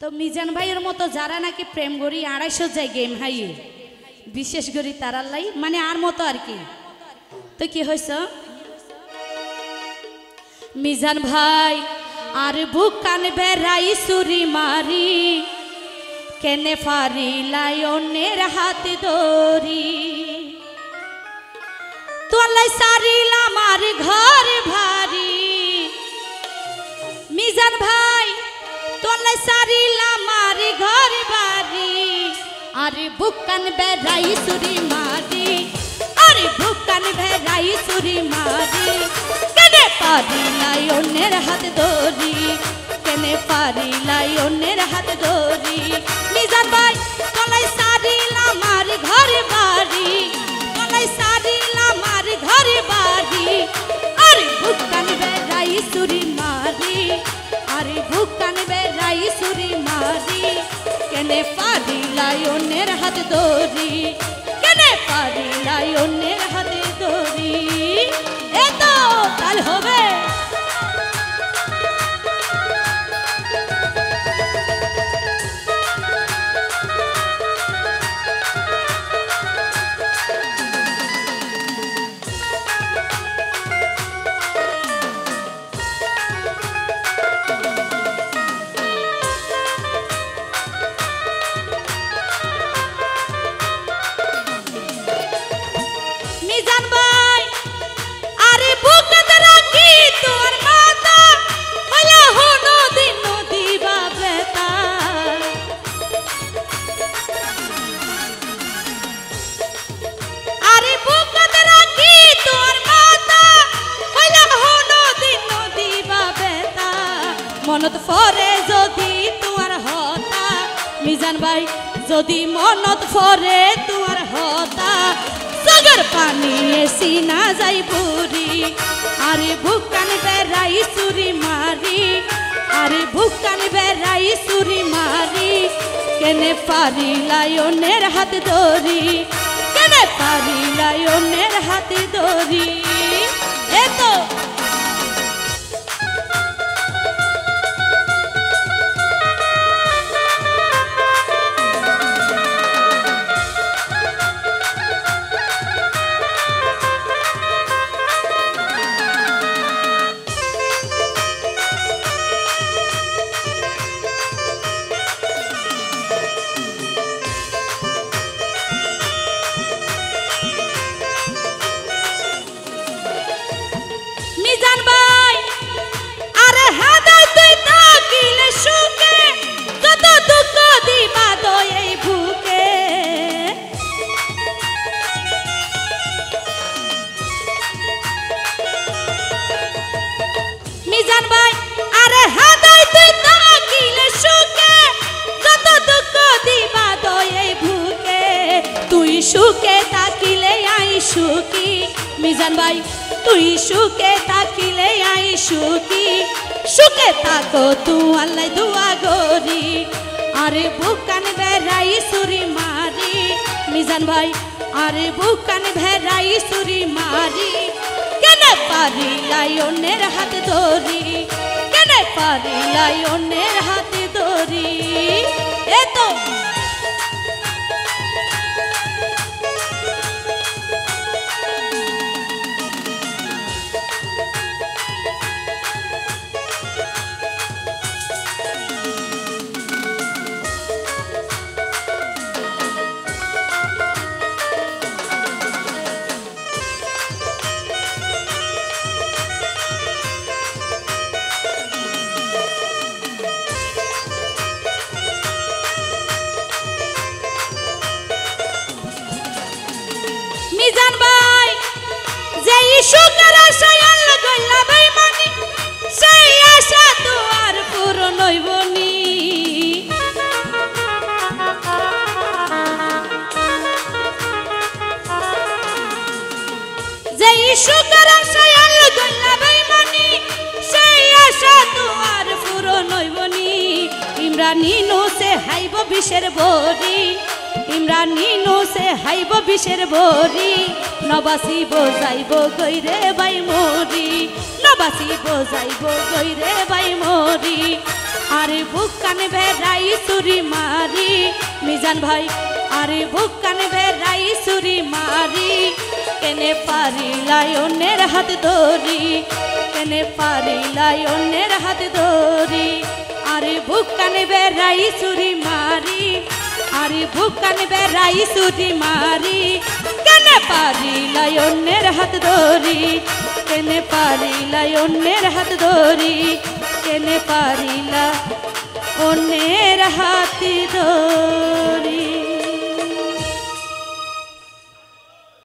তো মিজান ভাইয়ের মতো যারা নাকি প্রেম করি 250 যায় গেম হাইয়ে বিশেষ করে তারার লাই মানে আর মতো আর কি। তো কি হয়েছে মিজান ভাই আর বুক কান বেড়াই সুরি মারি কেনে ফারি লায়নের হাত ধরি তোলাই সারিলাম আর ঘর ভারি মিজান ভাই তোলাই সারিলাম আর ঘর বাড়ি আরে বুকান বেড়াই সুরি মারি আরে বুকান বেড়াই সুরি মারি কেনে পারি লায়নের হাত ধরি কেনে পারি লায়নের হাত ধরি মিজান ভাই তোলাই সারিলাম আর ঘর বাড়ি তোলাই সারিলাম আর ঘর বাড়ি আরে বুকান বেড়াই সুরি মারি আরে বুকান বেড়াই সুরি মারি কেনে পারি লায়নের হাত ধরি কেনে পারি লায়নের হাত ধরি এত তাল হবে মনত ফরে যদি তোমার হতা মিজান ভাই যদি মনত ফরে তোমার হতা সাগর পানি এসি না যাই বুড়ি আরে বুকান বেড়াই সুরি মারি আরে বুকান বেড়াই সুরি মারি কেনে পারি লায়নের হাত ধরি কেনে পারি লায়নের হাত ধরি এতো সুখে থাকিলে আই সুখী মিজান ভাই তুই সুখে থাকিলে আই সুখী সুখে থাকো তুই আল্লাহ দুয়া গরি আরে বুকান বেড়াই সুরি মারি মিজান ভাই আরে বুকান বেড়াই সুরি মারি কেনে পারি লায়নের হাত ধরি কেনে পারি লায়নের হাত ধরি এতো মিজান ভাই যেই সুখের আশায় আল্লাহ গইলা বেঈমানি সেই আশা তো আর পূরণ হইবনি যেই সুখের আশায় আল্লাহ গইলা বেঈমানি সেই আশা তো আর পূরণ হইবনি ইমরানি নো সে হাইব বিষের বড়ি ইমরানি নো সে হাইব বিষের বড়ি নবাসি বজাইব গইরে বাই মরি নবাসি বজাইব গইরে বাই মরি আরে বুক কানে বেড়াই সুরি মারি মিজান ভাই আরে বুক কানে বেড়াই সুরি মারি কেনে পারিলাই অন্যের হাত ধরি কেনে পারিলাই অন্যের হাত ধরি আরে বুক কানে বেড়াই সুরি মারি আরে বুক কানে বেড়াই সুরি মারি কেনে পারিলাই অন্যের হাত ধরি কেনে পারিলাই অন্যের হাত ধরি কেনে পারিলা অন্যের হাত ধরি।